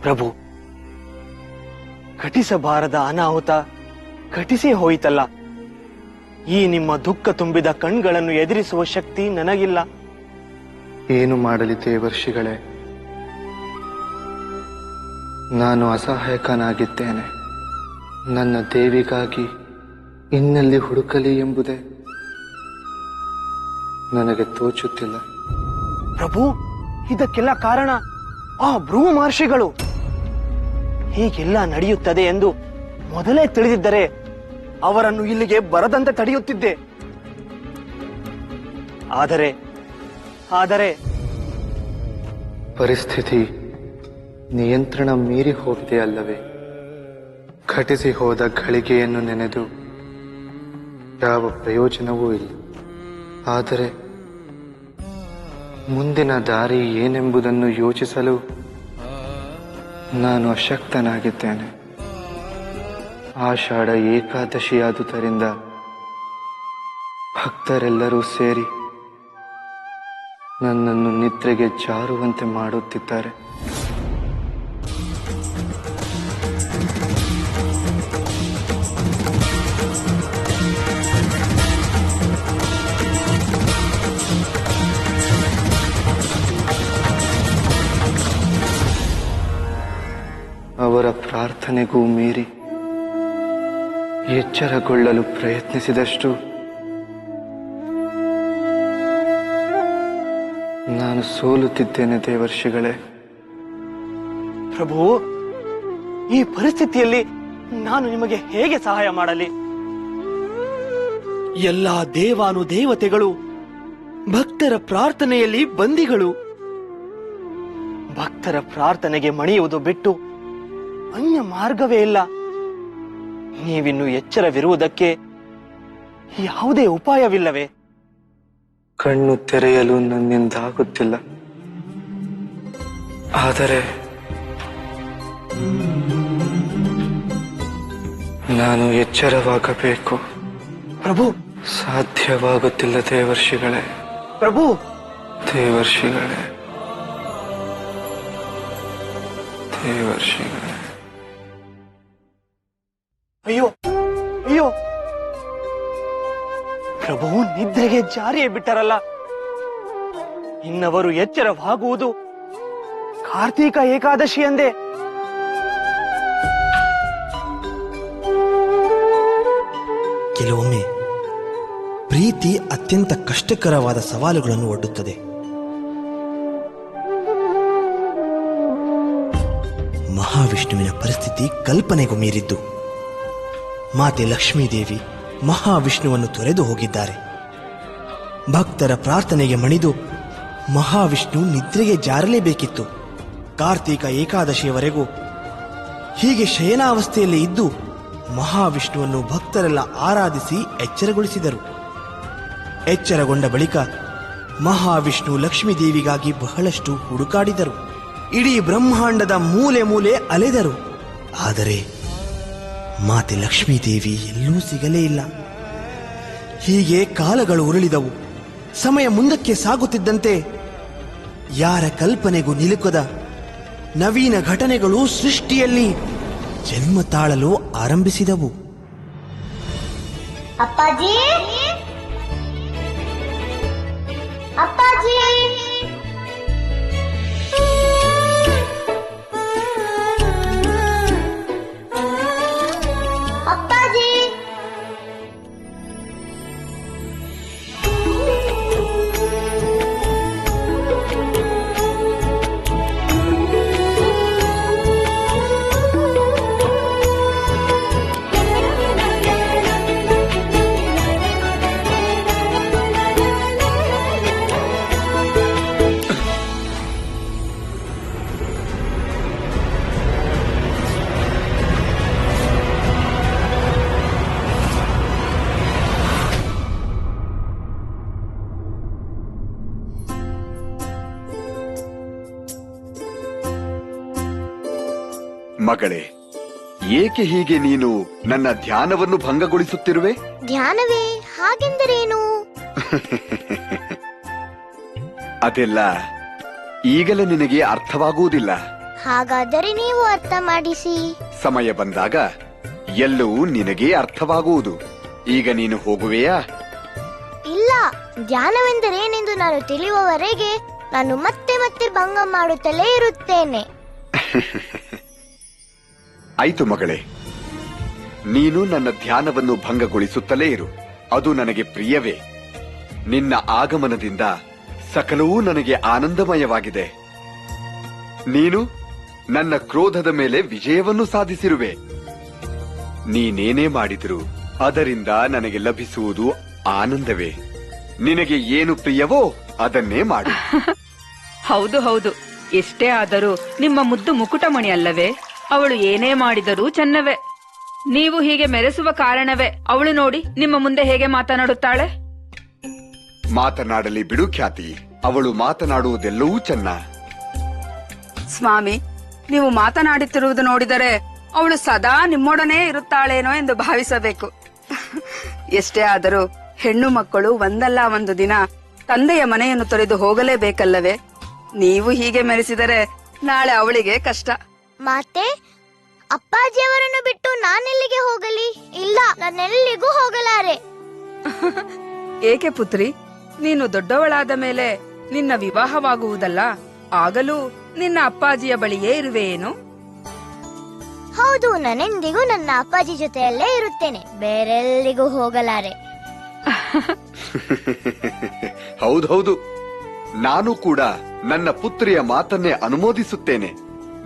ಪ್ರಭು, ಘಟಿಸಬಾರದ ಅನಾಹುತ ಘಟಿಸೇ ಹೋಯಿತಲ್ಲ. ಈ ನಿಮ್ಮ ದುಃಖ ತುಂಬಿದ ಕಣ್ಗಳನ್ನು ಎದುರಿಸುವ ಶಕ್ತಿ ನನಗಿಲ್ಲ. ಏನು ಮಾಡಲಿ ದೇವರ್ಷಿಗಳೇ, ನಾನು ಅಸಹಾಯಕನಾಗಿದ್ದೇನೆ. ನನ್ನ ದೇವಿಗಾಗಿ ಇನ್ನೆಲ್ಲಿ ಹುಡುಕಲಿ ಎಂಬುದೇ ನನಗೆ ತೋಚುತ್ತಿಲ್ಲ. ಪ್ರಭು, ಇದಕ್ಕೆಲ್ಲ ಕಾರಣ ಆ ಭೃಗು ಮಹರ್ಷಿಗಳು. ಹೀಗೆಲ್ಲ ನಡೆಯುತ್ತದೆ ಎಂದು ಮೊದಲೇ ತಿಳಿದಿದ್ದರೆ ಅವರನ್ನು ಇಲ್ಲಿಗೆ ಬರದಂತೆ ತಡೆಯುತ್ತಿದ್ದೆ. ಆದರೆ ಪರಿಸ್ಥಿತಿ ನಿಯಂತ್ರಣ ಮೀರಿ ಹೋಗಿದೆ ಅಲ್ಲವೇ? ಘಟಿಸಿ ಹೋದ ಘಳಿಗೆಯನ್ನು ನೆನೆದು ಯಾವ ಪ್ರಯೋಜನವೂ ಇಲ್ಲ. ಆದರೆ ಮುಂದಿನ ದಾರಿ ಏನೆಂಬುದನ್ನು ಯೋಚಿಸಲು ನಾನು ಅಶಕ್ತನಾಗಿದ್ದೇನೆ. ಆಷಾಢ ಏಕಾದಶಿಯಾದುದರಿಂದ ಭಕ್ತರೆಲ್ಲರೂ ಸೇರಿ ನನ್ನನ್ನು ನಿದ್ರೆಗೆ ಜಾರುವಂತೆ ಮಾಡುತ್ತಿದ್ದಾರೆ. ಅವರ ಪ್ರಾರ್ಥನೆಗೂ ಮೀರಿ ಎಚ್ಚರಗೊಳ್ಳಲು ಪ್ರಯತ್ನಿಸಿದಷ್ಟು ನಾನು ಸೋಲುತ್ತಿದ್ದೇನೆ ದೇವರ್ಷಿಗಳೇ. ಪ್ರಭು, ಈ ಪರಿಸ್ಥಿತಿಯಲ್ಲಿ ನಾನು ನಿಮಗೆ ಹೇಗೆ ಸಹಾಯ ಮಾಡಲಿ? ಎಲ್ಲಾ ದೇವಾನುದೇವತೆಗಳು ಭಕ್ತರ ಪ್ರಾರ್ಥನೆಯಲ್ಲಿ ಬಂದಿಗಳು. ಭಕ್ತರ ಪ್ರಾರ್ಥನೆಗೆ ಮಣಿಯುವುದು ಬಿಟ್ಟು ಅನ್ಯ ಮಾರ್ಗವೇ ಇಲ್ಲ. ನೀವಿನ್ನು ಎಚ್ಚರವಿರುವುದಕ್ಕೆ ಯಾವುದೇ ಉಪಾಯವಿಲ್ಲವೇ? ಕಣ್ಣು ತೆರೆಯಲು ನನ್ನಿಂದಾಗುತ್ತಿಲ್ಲ. ಆದರೆ ನಾನು ಎಚ್ಚರವಾಗಬೇಕು. ಪ್ರಭು, ಸಾಧ್ಯವಾಗುತ್ತಿಲ್ಲ ದೇವರ್ಷಿಗಳೇ. ಪ್ರಭು, ದೇವರ್ಷಿಗಳೇ, ದೇವರ್ಷಿಗಳೇ. ಅಯ್ಯೋ ಅಯ್ಯೋ, ಪ್ರಭು ನಿದ್ರೆಗೆ ಜಾರಿಯೇ ಬಿಟ್ಟರಲ್ಲ. ಇನ್ನವರು ಎಚ್ಚರವಾಗುವುದು ಕಾರ್ತೀಕ ಏಕಾದಶಿ ಎಂದೇ. ಕೆಲವೊಮ್ಮೆ ಪ್ರೀತಿ ಅತ್ಯಂತ ಕಷ್ಟಕರವಾದ ಸವಾಲುಗಳನ್ನು ಒಡ್ಡುತ್ತದೆ. ಮಹಾವಿಷ್ಣುವಿನ ಪರಿಸ್ಥಿತಿ ಕಲ್ಪನೆಗೂ ಮೀರಿದ್ದು. ಮಾತೆ ಲಕ್ಷ್ಮೀದೇವಿ ಮಹಾವಿಷ್ಣುವನ್ನು ತೊರೆದು ಹೋಗಿದ್ದಾರೆ. ಭಕ್ತರ ಪ್ರಾರ್ಥನೆಗೆ ಮಣಿದು ಮಹಾವಿಷ್ಣು ನಿದ್ರೆಗೆ ಜಾರಲೇಬೇಕಿತ್ತು. ಕಾರ್ತೀಕ ಏಕಾದಶಿಯವರೆಗೂ ಹೀಗೆ ಶಯನಾವಸ್ಥೆಯಲ್ಲಿ ಇದ್ದು ಮಹಾವಿಷ್ಣುವನ್ನು ಭಕ್ತರೆಲ್ಲ ಆರಾಧಿಸಿ ಎಚ್ಚರಗೊಳಿಸಿದರು. ಎಚ್ಚರಗೊಂಡ ಬಳಿಕ ಮಹಾವಿಷ್ಣು ಲಕ್ಷ್ಮೀದೇವಿಗಾಗಿ ಬಹಳಷ್ಟು ಹುಡುಕಾಡಿದರು. ಇಡೀ ಬ್ರಹ್ಮಾಂಡದ ಮೂಲೆ ಮೂಲೆ ಅಲೆದರು. ಆದರೆ ಮಾತೆ ಲಕ್ಷ್ಮೀದೇವಿ ಎಲ್ಲೂ ಸಿಗಲೇ ಇಲ್ಲ. ಹೀಗೆ ಕಾಲಗಳು ಉರುಳಿದವು. ಸಮಯ ಮುಂದಕ್ಕೆ ಸಾಗುತ್ತಿದ್ದಂತೆ ಯಾರ ಕಲ್ಪನೆಗೂ ನಿಲುಕದ ನವೀನ ಘಟನೆಗಳು ಸೃಷ್ಟಿಯಲ್ಲಿ ಜನ್ಮ ತಾಳಲು ಆರಂಭಿಸಿದವು. ಅಪ್ಪಾಜಿ, ಅಪ್ಪಾಜಿ, ಅಪ್ಪಾಜಿ. ಮಗಳೇ, ಏಕೆ ಹೀಗೆ ನೀನು ನನ್ನ ಧ್ಯಾನವನ್ನು ಭಂಗಗೊಳಿಸುತ್ತಿರುವೆ? ಧ್ಯಾನವೇ? ಹಾಗೆಂದರೇನು? ಅದೆಲ್ಲ ಈಗಲೇ ನಿನಗೆ ಅರ್ಥವಾಗುವುದಿಲ್ಲ. ಹಾಗಾದರೆ ನೀವು ಅರ್ಥ ಮಾಡಿಸಿ. ಸಮಯ ಬಂದಾಗ ಎಲ್ಲವೂ ನಿನಗೆ ಅರ್ಥವಾಗುವುದು. ಈಗ ನೀನು ಹೋಗುವೆಯಾ? ಇಲ್ಲ, ಧ್ಯಾನವೆಂದರೇನೆಂದು ನಾನು ತಿಳಿಯುವವರೆಗೆ ನಾನು ಮತ್ತೆ ಮತ್ತೆ ಭಂಗ ಮಾಡುತ್ತಲೇ ಇರುತ್ತೇನೆ. ಆಯ್ತು ಮಗಳೇ, ನೀನು ನನ್ನ ಧ್ಯಾನವನ್ನು ಭಂಗಗೊಳಿಸುತ್ತಲೇ ಇರು. ಅದು ನನಗೆ ಪ್ರಿಯವೇ. ನಿನ್ನ ಆಗಮನದಿಂದ ಸಕಲವೂ ನನಗೆ ಆನಂದಮಯವಾಗಿದೆ. ನೀನು ನನ್ನ ಕ್ರೋಧದ ಮೇಲೆ ವಿಜಯವನ್ನು ಸಾಧಿಸಿರುವೆ. ನೀನೇನೇ ಮಾಡಿದರೂ ಅದರಿಂದ ನನಗೆ ಲಭಿಸುವುದು ಆನಂದವೇ. ನಿನಗೆ ಏನು ಪ್ರಿಯವೋ ಅದನ್ನೇ ಮಾಡು. ಹೌದು ಹೌದು, ಎಷ್ಟೇ ಆದರೂ ನಿಮ್ಮ ಮುದ್ದು ಮುಕುಟಮಣಿ ಅಲ್ಲವೇ? ಅವಳು ಏನೇ ಮಾಡಿದರೂ ಚೆನ್ನವೇ. ನೀವು ಹೀಗೆ ಮೆರೆಸುವ ಕಾರಣವೇ ಅವಳು ನೋಡಿ ನಿಮ್ಮ ಮುಂದೆ ಹೇಗೆ ಮಾತನಾಡುತ್ತಾಳೆ. ಮಾತನಾಡಲಿ ಬಿಡು ಖ್ಯಾತಿ, ಅವಳು ಮಾತನಾಡುವುದೆಲ್ಲವೂ ಚೆನ್ನ. ಸ್ವಾಮಿ, ನೀವು ಮಾತನಾಡುತ್ತಿರುವುದು ನೋಡಿದರೆ ಅವಳು ಸದಾ ನಿಮ್ಮೊಡನೆ ಇರುತ್ತಾಳೇನೋ ಎಂದು ಭಾವಿಸಬೇಕು. ಎಷ್ಟೇ ಆದರೂ ಹೆಣ್ಣು ಮಕ್ಕಳು ಒಂದಲ್ಲ ಒಂದು ದಿನ ತಂದೆಯ ಮನೆಯನ್ನು ತೊರೆದು ಹೋಗಲೇಬೇಕಲ್ಲವೇ? ನೀವು ಹೀಗೆ ಮೆರೆಸಿದರೆ ನಾಳೆ ಅವಳಿಗೆ ಕಷ್ಟ. ಮಾತೆ, ಅಪ್ಪಾಜಿಯವರನ್ನು ಬಿಟ್ಟು ನಾನೆಲ್ಲಿಗೆ ಹೋಗಲಿ? ಇಲ್ಲ, ನಾನೆಲ್ಲಿಗೂ ಹೋಗಲಾರೆ. ಏಕೆ ಪುತ್ರಿ, ನೀನು ದೊಡ್ಡವಳಾದ ಮೇಲೆ ನಿನ್ನ ವಿವಾಹವಾಗುವುದಲ್ಲ, ಆಗಲೂ ನಿನ್ನ ಅಪ್ಪಾಜಿಯ ಬಳಿಯೇ ಇರುವೆಯೇನು? ಹೌದು, ನಾನೆಂದಿಗೂ ನನ್ನ ಅಪ್ಪಾಜಿ ಜೊತೆಯಲ್ಲೇ ಇರುತ್ತೇನೆ, ಬೇರೆಲ್ಲಿಗೂ ಹೋಗಲಾರೆ. ಹೌದೌದು, ನಾನು ಕೂಡ ನನ್ನ ಪುತ್ರಿಯ ಮಾತನ್ನೇ ಅನುಮೋದಿಸುತ್ತೇನೆ.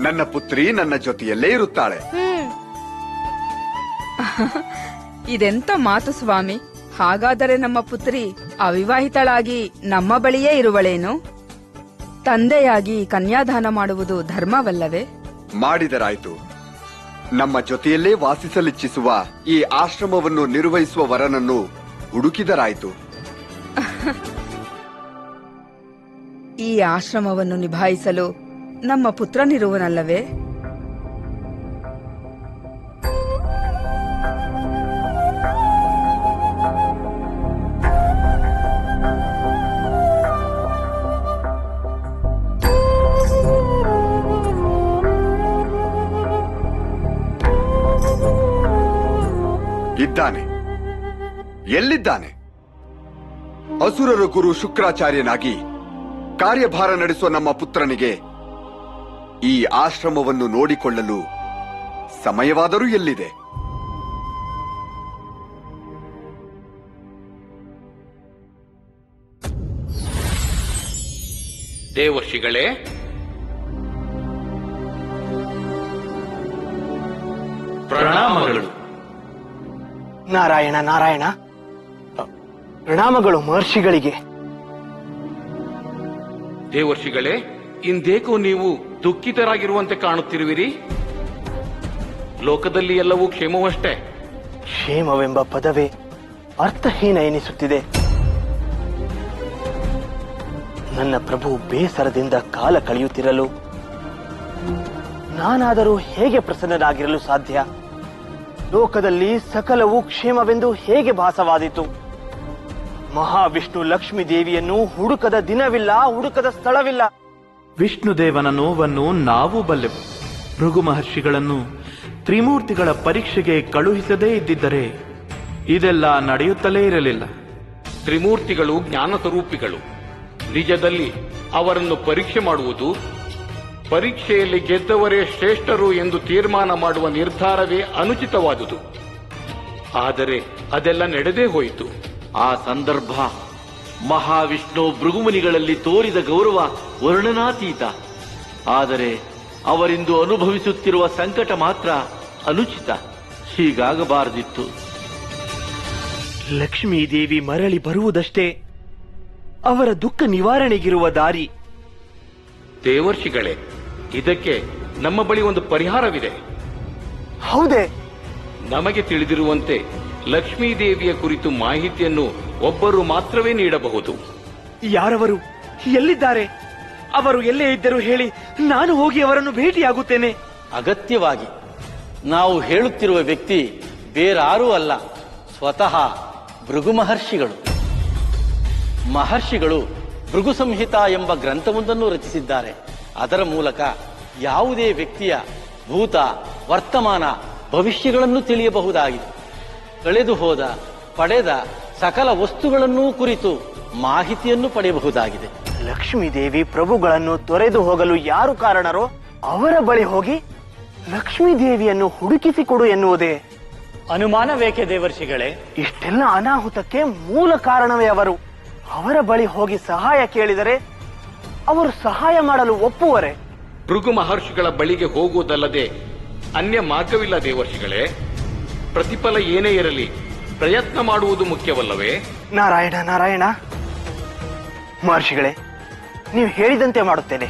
ನನ್ನ ಪುತ್ರಿ ನನ್ನ ಜೊತೆಯಲ್ಲೇ ಇರುತ್ತಾಳೆ. ಇದೆಂತ ಮಾತು ಸ್ವಾಮಿ? ಹಾಗಾದರೆ ನಮ್ಮ ಪುತ್ರಿ ಅವಿವಾಹಿತಳಾಗಿ ನಮ್ಮ ಬಳಿಯೇ ಇರುವಳೇನು? ತಂದೆಯಾಗಿ ಕನ್ಯಾದಾನ ಮಾಡುವುದು ಧರ್ಮವಲ್ಲವೇ? ಮಾಡಿದರಾಯ್ತು. ನಮ್ಮ ಜೊತೆಯಲ್ಲೇ ವಾಸಿಸಲಿಚ್ಛಿಸುವ ಈ ಆಶ್ರಮವನ್ನು ನಿರ್ವಹಿಸುವ ವರನನ್ನು ಹುಡುಕಿದರಾಯ್ತು. ಈ ಆಶ್ರಮವನ್ನು ನಿಭಾಯಿಸಲು ನಮ್ಮ ಪುತ್ರನಿರುವನಲ್ಲವೇ? ಇದ್ದಾನೆ. ಎಲ್ಲಿದ್ದಾನೆ? ಅಸುರರ ಗುರು ಶುಕ್ರಾಚಾರ್ಯನಾಗಿ ಕಾರ್ಯಭಾರ ನಡೆಸುವ ನಮ್ಮ ಪುತ್ರನಿಗೆ ಈ ಆಶ್ರಮವನ್ನು ನೋಡಿಕೊಳ್ಳಲು ಸಮಯವಾದರೂ ಎಲ್ಲಿದೆ? ದೇವರ್ಷಿಗಳೇ, ಪ್ರಣಾಮಗಳು. ನಾರಾಯಣ ನಾರಾಯಣ, ಪ್ರಣಾಮಗಳು ಮಹರ್ಷಿಗಳಿಗೆ. ದೇವರ್ಷಿಗಳೇ, ಇಂದೇಕೋ ನೀವು ದುಃಖಿತರಾಗಿರುವಂತೆ ಕಾಣುತ್ತಿರುವಿರಿ. ಲೋಕದಲ್ಲಿ ಎಲ್ಲವೂ ಕ್ಷೇಮವಷ್ಟೇ? ಕ್ಷೇಮವೆಂಬ ಪದವೇ ಅರ್ಥಹೀನ ಎನಿಸುತ್ತಿದೆ. ನನ್ನ ಪ್ರಭು ಬೇಸರದಿಂದ ಕಾಲ ಕಳೆಯುತ್ತಿರಲು ನಾನಾದರೂ ಹೇಗೆ ಪ್ರಸನ್ನನಾಗಿರಲು ಸಾಧ್ಯ? ಲೋಕದಲ್ಲಿ ಸಕಲವೂ ಕ್ಷೇಮವೆಂದು ಹೇಗೆ ಭಾಸವಾದಿತು? ಮಹಾವಿಷ್ಣು ಲಕ್ಷ್ಮೀ ದೇವಿಯನ್ನು ಹುಡುಕದ ದಿನವಿಲ್ಲ, ಹುಡುಕದ ಸ್ಥಳವಿಲ್ಲ. ವಿಷ್ಣುದೇವನ ನೋವನ್ನು ನಾವು ಬಲ್ಲೆವು. ಭೃಗು ಮಹರ್ಷಿಗಳನ್ನು ತ್ರಿಮೂರ್ತಿಗಳ ಪರೀಕ್ಷೆಗೆ ಕಳುಹಿಸದೇ ಇದ್ದಿದ್ದರೆ ಇದೆಲ್ಲ ನಡೆಯುತ್ತಲೇ ಇರಲಿಲ್ಲ. ತ್ರಿಮೂರ್ತಿಗಳು ಜ್ಞಾನ ಸ್ವರೂಪಿಗಳು. ನಿಜದಲ್ಲಿ ಅವರನ್ನು ಪರೀಕ್ಷೆ ಮಾಡುವುದು, ಪರೀಕ್ಷೆಯಲ್ಲಿ ಗೆದ್ದವರೇ ಶ್ರೇಷ್ಠರು ಎಂದು ತೀರ್ಮಾನ ಮಾಡುವ ನಿರ್ಧಾರವೇ ಅನುಚಿತವಾದುದು. ಆದರೆ ಅದೆಲ್ಲ ನಡೆದೇ ಹೋಯಿತು. ಆ ಸಂದರ್ಭ ಮಹಾವಿಷ್ಣು ಭೃಗುಮುನಿಗಳಲ್ಲಿ ತೋರಿದ ಗೌರವ ವರ್ಣನಾತೀತ. ಆದರೆ ಅವರಿಂದು ಅನುಭವಿಸುತ್ತಿರುವ ಸಂಕಟ ಮಾತ್ರ ಅನುಚಿತ. ಹೀಗಾಗಬಾರದಿತ್ತು. ಲಕ್ಷ್ಮೀ ದೇವಿ ಮರಳಿ ಬರುವುದಷ್ಟೇ ಅವರ ದುಃಖ ನಿವಾರಣೆಗಿರುವ ದಾರಿ. ದೇವರ್ಷಿಗಳೇ, ಇದಕ್ಕೆ ನಮ್ಮ ಬಳಿ ಒಂದು ಪರಿಹಾರವಿದೆ. ಹೌದೇ? ನಮಗೆ ತಿಳಿದಿರುವಂತೆ ಲಕ್ಷ್ಮೀ ದೇವಿಯ ಕುರಿತು ಮಾಹಿತಿಯನ್ನು ಒಬ್ಬರು ಮಾತ್ರವೇ ನೀಡಬಹುದು. ಯಾರವರು? ಎಲ್ಲಿದ್ದಾರೆ? ಅವರು ಎಲ್ಲೇ ಇದ್ದರೂ ಹೇಳಿ, ನಾನು ಹೋಗಿ ಅವರನ್ನು ಭೇಟಿಯಾಗುತ್ತೇನೆ. ಅಗತ್ಯವಾಗಿ ನಾವು ಹೇಳುತ್ತಿರುವ ವ್ಯಕ್ತಿ ಬೇರಾರೂ ಅಲ್ಲ, ಸ್ವತಃ ಭೃಗು ಮಹರ್ಷಿಗಳು. ಮಹರ್ಷಿಗಳು ಭೃಗು ಸಂಹಿತ ಎಂಬ ಗ್ರಂಥವೊಂದನ್ನು ರಚಿಸಿದ್ದಾರೆ. ಅದರ ಮೂಲಕ ಯಾವುದೇ ವ್ಯಕ್ತಿಯ ಭೂತ, ವರ್ತಮಾನ, ಭವಿಷ್ಯಗಳನ್ನು ತಿಳಿಯಬಹುದಾಗಿದೆ. ಕಳೆದು ಹೋದ, ಪಡೆದ ಸಕಲ ವಸ್ತುಗಳನ್ನೂ ಕುರಿತು ಮಾಹಿತಿಯನ್ನು ಪಡೆಯಬಹುದಾಗಿದೆ. ಲಕ್ಷ್ಮೀ ದೇವಿ ಪ್ರಭುಗಳನ್ನು ತೊರೆದು ಹೋಗಲು ಯಾರು ಕಾರಣರೋ ಅವರ ಬಳಿ ಹೋಗಿ ಲಕ್ಷ್ಮೀ ದೇವಿಯನ್ನು ಹುಡುಕಿಸಿಕೊಡು ಎನ್ನುವುದೇ? ಅನುಮಾನವೇಕೆ ದೇವರ್ಷಿಗಳೇ? ಇಷ್ಟೆಲ್ಲ ಅನಾಹುತಕ್ಕೆ ಮೂಲ ಕಾರಣವೇ ಅವರು. ಅವರ ಬಳಿ ಹೋಗಿ ಸಹಾಯ ಕೇಳಿದರೆ ಅವರು ಸಹಾಯ ಮಾಡಲು ಒಪ್ಪುವರೆ? ಭೃಗು ಮಹರ್ಷಿಗಳ ಬಳಿಗೆ ಹೋಗುವುದಲ್ಲದೆ ಅನ್ಯ ಮಾರ್ಗವಿಲ್ಲ ದೇವರ್ಷಿಗಳೇ. ಪ್ರತಿಫಲ ಏನೇ ಇರಲಿ, ಪ್ರಯತ್ನ ಮಾಡುವುದು ಮುಖ್ಯವಲ್ಲವೇ? ನಾರಾಯಣ ನಾರಾಯಣ. ಮಹರ್ಷಿಗಳೇ, ನೀವು ಹೇಳಿದಂತೆ ಮಾಡುತ್ತೇನೆ.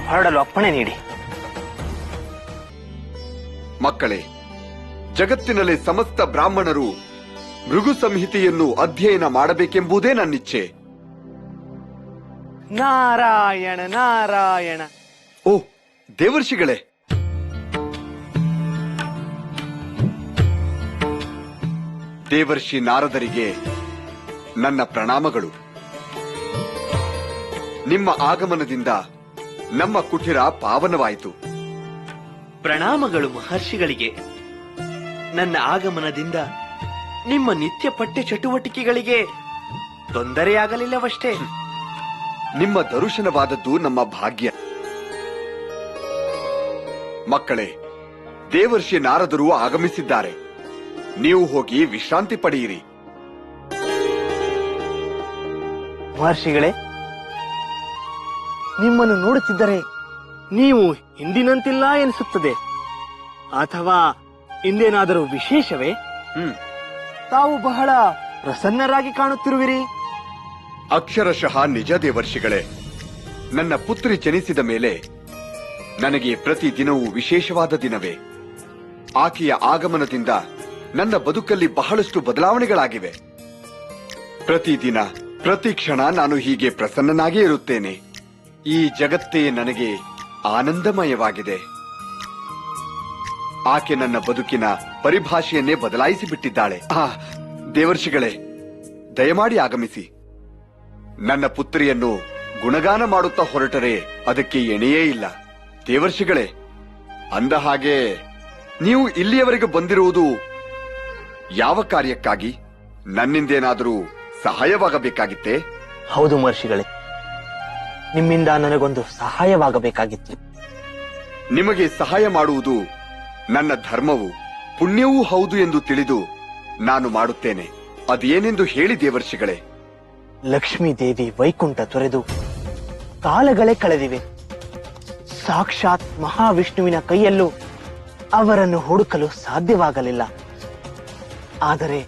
ಹೊರಡಲು ಅಪ್ಪಣೆ ನೀಡಿ. ಮಕ್ಕಳೇ, ಜಗತ್ತಿನಲ್ಲಿ ಸಮಸ್ತ ಬ್ರಾಹ್ಮಣರು ಭೃಗು ಸಂಹಿತೆಯನ್ನು ಅಧ್ಯಯನ ಮಾಡಬೇಕೆಂಬುದೇ ನನ್ನಿಚ್ಛೆ. ನಾರಾಯಣ ನಾರಾಯಣ. ಓ ದೇವರ್ಷಿಗಳೇ, ದೇವರ್ಷಿ ನಾರದರಿಗೆ ನನ್ನ ಪ್ರಣಾಮಗಳು. ನಿಮ್ಮ ಆಗಮನದಿಂದ ನಮ್ಮ ಕುಟಿರ ಪಾವನವಾಯಿತು. ಪ್ರಣಾಮಗಳು ಮಹರ್ಷಿಗಳಿಗೆ. ನನ್ನ ಆಗಮನದಿಂದ ನಿಮ್ಮ ನಿತ್ಯ ಪಠ್ಯ ಚಟುವಟಿಕೆಗಳಿಗೆ ತೊಂದರೆಯಾಗಲಿಲ್ಲವಷ್ಟೇ. ನಿಮ್ಮ ದರ್ಶನವಾದದ್ದು ನಮ್ಮ ಭಾಗ್ಯ. ಮಕ್ಕಳೇ, ದೇವರ್ಷಿ ನಾರದರು ಆಗಮಿಸಿದ್ದಾರೆ. ನೀವು ಹೋಗಿ ವಿಶ್ರಾಂತಿ ಪಡೆಯಿರಿ. ಮಹರ್ಷಿಗಳೇ, ನಿಮ್ಮನ್ನು ನೋಡುತ್ತಿದ್ದರೆ ನೀವು ಹಿಂದಿನಂತಿಲ್ಲ ಎನಿಸುತ್ತದೆ. ಅಥವಾ ಇಂದೇನಾದರೂ ವಿಶೇಷವೇ? ತಾವು ಬಹಳ ಪ್ರಸನ್ನರಾಗಿ ಕಾಣುತ್ತಿರುವಿರಿ. ಅಕ್ಷರಶಃ ನಿಜ ದೇವರ್ಷಿಗಳೇ. ನನ್ನ ಪುತ್ರಿ ಜನಿಸಿದ ಮೇಲೆ ನನಗೆ ಪ್ರತಿ ದಿನವೂ ವಿಶೇಷವಾದ ದಿನವೇ. ಆಕೆಯ ಆಗಮನದಿಂದ ನನ್ನ ಬದುಕಲ್ಲಿ ಬಹಳಷ್ಟು ಬದಲಾವಣೆಗಳಾಗಿವೆ. ಪ್ರತಿದಿನ ಪ್ರತಿ ಕ್ಷಣ ನಾನು ಹೀಗೆ ಪ್ರಸನ್ನನಾಗೇ ಇರುತ್ತೇನೆ. ಈ ಜಗತ್ತೇ ನನಗೆ ಆನಂದಮಯವಾಗಿದೆ. ಆಕೆ ನನ್ನ ಬದುಕಿನ ಪರಿಭಾಷೆಯನ್ನೇ ಬದಲಾಯಿಸಿ ಬಿಟ್ಟಿದ್ದಾಳೆ. ದೇವರ್ಷಿಗಳೇ, ದಯಮಾಡಿ ಆಗಮಿಸಿ. ನನ್ನ ಪುತ್ರಿಯನ್ನು ಗುಣಗಾನ ಮಾಡುತ್ತಾ ಹೊರಟರೆ ಅದಕ್ಕೆ ಎಣೆಯೇ ಇಲ್ಲ. ದೇವರ್ಷಿಗಳೇ, ಅಂದ ಹಾಗೆ ನೀವು ಇಲ್ಲಿಯವರೆಗೆ ಬಂದಿರುವುದು ಯಾವ ಕಾರ್ಯಕ್ಕಾಗಿ? ನನ್ನಿಂದೇನಾದರೂ ಸಹಾಯವಾಗಬೇಕಾಗಿತ್ತೇ? ಹೌದು ಮಹರ್ಷಿಗಳೇ, ನಿಮ್ಮಿಂದ ನನಗೊಂದು ಸಹಾಯವಾಗಬೇಕಾಗಿತ್ತು. ನಿಮಗೆ ಸಹಾಯ ಮಾಡುವುದು ನನ್ನ ಧರ್ಮವು ಪುಣ್ಯವೂ ಹೌದು ಎಂದು ತಿಳಿದು ನಾನು ಮಾಡುತ್ತೇನೆ. ಅದೇನೆಂದು ಹೇಳಿ ದೇವರ್ಷಿಗಳೇ. ಲಕ್ಷ್ಮೀ ದೇವಿ ವೈಕುಂಠ ತೊರೆದು ಕಾಲಗಳೇ ಕಳೆದಿವೆ. ಸಾಕ್ಷಾತ್ ಮಹಾವಿಷ್ಣುವಿನ ಕೈಯಲ್ಲೂ ಅವರನ್ನು ಹುಡುಕಲು ಸಾಧ್ಯವಾಗಲಿಲ್ಲ. ಆದರೆ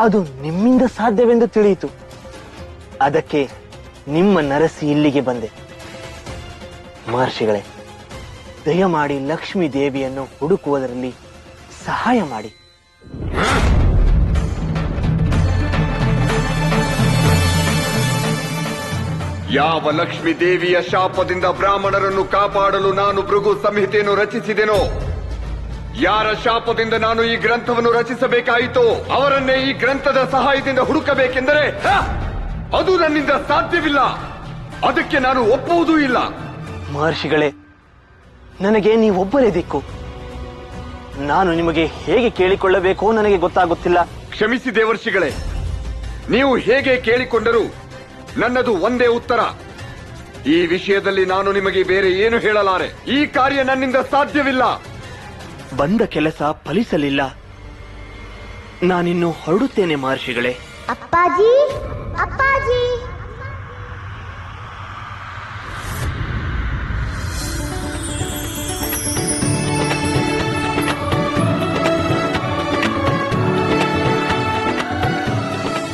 ಅದು ನಿಮ್ಮಿಂದ ಸಾಧ್ಯವೆಂದು ತಿಳಿಯಿತು. ಅದಕ್ಕೆ ನಿಮ್ಮ ನರಸಿ ಇಲ್ಲಿಗೆ ಬಂದೆ. ಮಹರ್ಷಿಗಳೇ, ದಯಮಾಡಿ ಲಕ್ಷ್ಮೀ ದೇವಿಯನ್ನು ಹುಡುಕುವುದರಲ್ಲಿ ಸಹಾಯ ಮಾಡಿ. ಯಾವ ಲಕ್ಷ್ಮೀ ದೇವಿಯ ಶಾಪದಿಂದ ಬ್ರಾಹ್ಮಣರನ್ನು ಕಾಪಾಡಲು ನಾನು ಭೃಗು ಸಂಹಿತೆಯನ್ನು ರಚಿಸಿದೆನೋ, ಯಾರ ಶಾಪದಿಂದ ನಾನು ಈ ಗ್ರಂಥವನ್ನು ರಚಿಸಬೇಕಾಯಿತೋ ಅವರನ್ನೇ ಈ ಗ್ರಂಥದ ಸಹಾಯದಿಂದ ಹುಡುಕಬೇಕೆಂದರೆ ಅದು ನನ್ನಿಂದ ಸಾಧ್ಯವಿಲ್ಲ. ಅದಕ್ಕೆ ನಾನು ಒಪ್ಪುವುದೂ ಇಲ್ಲ. ಮಹರ್ಷಿಗಳೇ, ನನಗೆ ನೀವೊಬ್ಬರೇ ದಿಕ್ಕು. ನಾನು ನಿಮಗೆ ಹೇಗೆ ಕೇಳಿಕೊಳ್ಳಬೇಕೋ ನನಗೆ ಗೊತ್ತಾಗುತ್ತಿಲ್ಲ. ಕ್ಷಮಿಸಿ ದೇವರ್ಷಿಗಳೇ, ನೀವು ಹೇಗೆ ಕೇಳಿಕೊಂಡರೂ ನನ್ನದು ಒಂದೇ ಉತ್ತರ. ಈ ವಿಷಯದಲ್ಲಿ ನಾನು ನಿಮಗೆ ಬೇರೆ ಏನು ಹೇಳಲಾರೆ. ಈ ಕಾರ್ಯ ನನ್ನಿಂದ ಸಾಧ್ಯವಿಲ್ಲ. ಬಂದ ಕೆಲಸ ಫಲಿಸಲಿಲ್ಲ. ನಾನಿನ್ನು ಹೊರಡುತ್ತೇನೆ ಮಹರ್ಷಿಗಳೇ. ಅಪ್ಪಾಜಿ, ಅಪ್ಪಾಜಿ.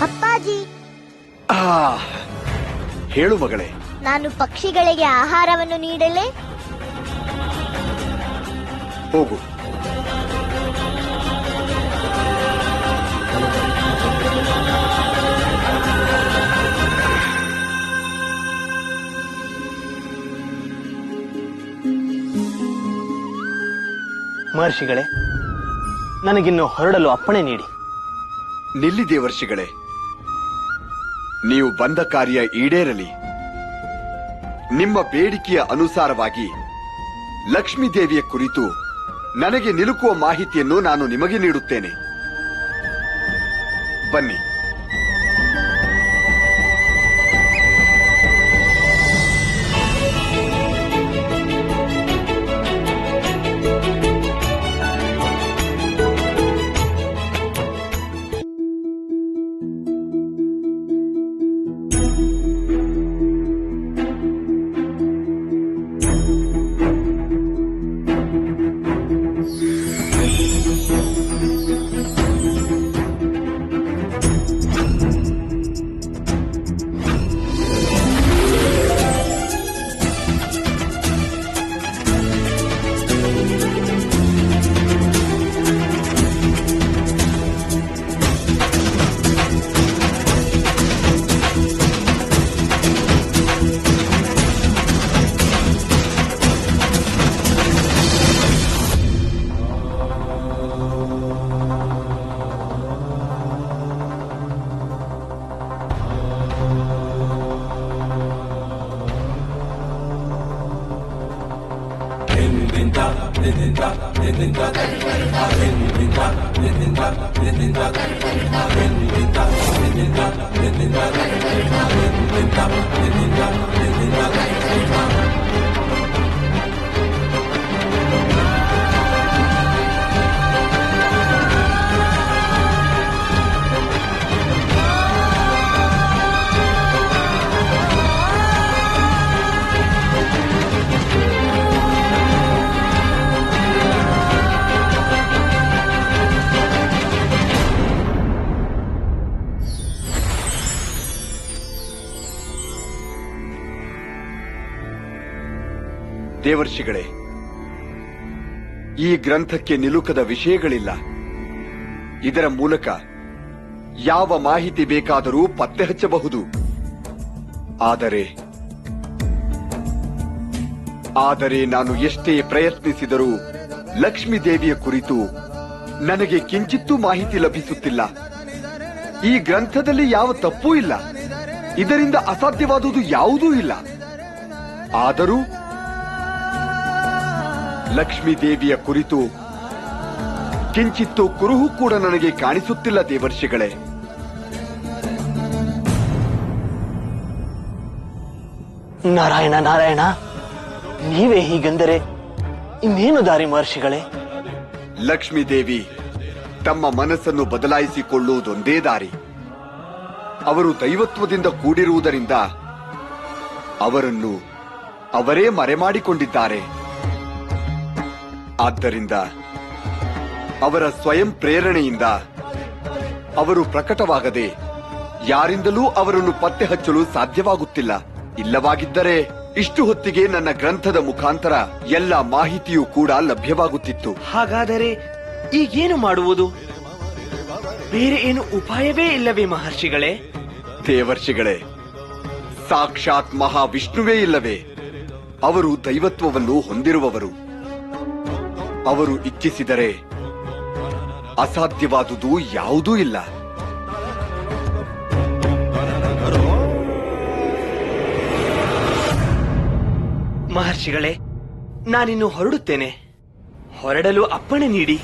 ಅಪ್ಪಾಜಿ, ಹೇಳು ಮಗಳೇ. ನಾನು ಪಕ್ಷಿಗಳಿಗೆ ಆಹಾರವನ್ನು ನೀಡಲೇ? ಹೋಗು. ಮಹರ್ಷಿಗಳೇ, ನನಗಿನ್ನು ಹೊರಡಲು ಅಪ್ಪಣೆ ನೀಡಿ. ನಿಲ್ಲಿ ದೇವರ್ಷಿಗಳೇ, ನೀವು ಬಂದ ಕಾರ್ಯ ಈಡೇರಲಿ. ನಿಮ್ಮ ಬೇಡಿಕೆಯ ಅನುಸಾರವಾಗಿ ಲಕ್ಷ್ಮೀ ದೇವಿಯ ಕುರಿತು ನನಗೆ ನಿಲುಕುವ ಮಾಹಿತಿಯನ್ನು ನಾನು ನಿಮಗೆ ನೀಡುತ್ತೇನೆ. ಬನ್ನಿ. ದೇವರ್ಷಿಗಳೇ, ಈ ಗ್ರಂಥಕ್ಕೆ ನಿಲುಕದ ವಿಷಯಗಳಿಲ್ಲ. ಇದರ ಮೂಲಕ ಯಾವ ಮಾಹಿತಿ ಬೇಕಾದರೂ ಪತ್ತೆ ಹಚ್ಚಬಹುದು. ಆದರೆ ನಾನು ಎಷ್ಟೇ ಪ್ರಯತ್ನಿಸಿದರೂ ಲಕ್ಷ್ಮೀ ದೇವಿಯ ಕುರಿತು ನನಗೆ ಕಿಂಚಿತ್ತೂ ಮಾಹಿತಿ ಲಭಿಸುತ್ತಿಲ್ಲ. ಈ ಗ್ರಂಥದಲ್ಲಿ ಯಾವ ತಪ್ಪೂ ಇಲ್ಲ, ಇದರಿಂದ ಅಸಾಧ್ಯವಾದುದು ಯಾವುದೂ ಇಲ್ಲ. ಆದರೂ ಲಕ್ಷ್ಮೀ ದೇವಿಯ ಕುರಿತು ಕಿಂಚಿತ್ತು ಕುರುಹು ಕೂಡ ನನಗೆ ಕಾಣಿಸುತ್ತಿಲ್ಲ ದೇವರ್ಷಿಗಳೇ. ನಾರಾಯಣ ನಾರಾಯಣ, ನೀವೇ ಹೀಗೆಂದರೆ ಇನ್ನೇನು ದಾರಿ ಮಹರ್ಷಿಗಳೇ? ಲಕ್ಷ್ಮೀ ದೇವಿ ತಮ್ಮ ಮನಸ್ಸನ್ನು ಬದಲಾಯಿಸಿಕೊಳ್ಳುವುದೊಂದೇ ದಾರಿ. ಅವರು ದೈವತ್ವದಿಂದ ಕೂಡಿರುವುದರಿಂದ ಅವರನ್ನು ಅವರೇ ಮರೆಮಾಡಿಕೊಂಡಿದ್ದಾರೆ. ಆದ್ದರಿಂದ ಅವರ ಸ್ವಯಂ ಪ್ರೇರಣೆಯಿಂದ ಅವರು ಪ್ರಕಟವಾಗದೆ ಯಾರಿಂದಲೂ ಅವರನ್ನು ಪತ್ತೆ ಹಚ್ಚಲು ಸಾಧ್ಯವಾಗುತ್ತಿಲ್ಲ. ಇಲ್ಲವಾಗಿದ್ದರೆ ಇಷ್ಟು ಹೊತ್ತಿಗೆ ನನ್ನ ಗ್ರಂಥದ ಮುಖಾಂತರ ಎಲ್ಲ ಮಾಹಿತಿಯೂ ಕೂಡ ಲಭ್ಯವಾಗುತ್ತಿತ್ತು. ಹಾಗಾದರೆ ಈಗೇನು ಮಾಡುವುದು? ಬೇರೆ ಏನು ಉಪಾಯವೇ ಇಲ್ಲವೇ ಮಹರ್ಷಿಗಳೇ? ದೇವರ್ಷಿಗಳೇ, ಸಾಕ್ಷಾತ್ ಮಹಾವಿಷ್ಣುವೇ ಇಲ್ಲವೇ? ಅವರು ದೈವತ್ವವನ್ನು ಹೊಂದಿರುವವರು. ಅವರು ಇಚ್ಛಿಸಿದರೆ ಅಸಾಧ್ಯವಾದುದು ಯಾವುದೂ ಇಲ್ಲ. ಮಹರ್ಷಿಗಳೇ, ನಾನಿನ್ನು ಹೊರಡುತ್ತೇನೆ. ಹೊರಡಲು ಅಪ್ಪಣೆ ನೀಡಿ.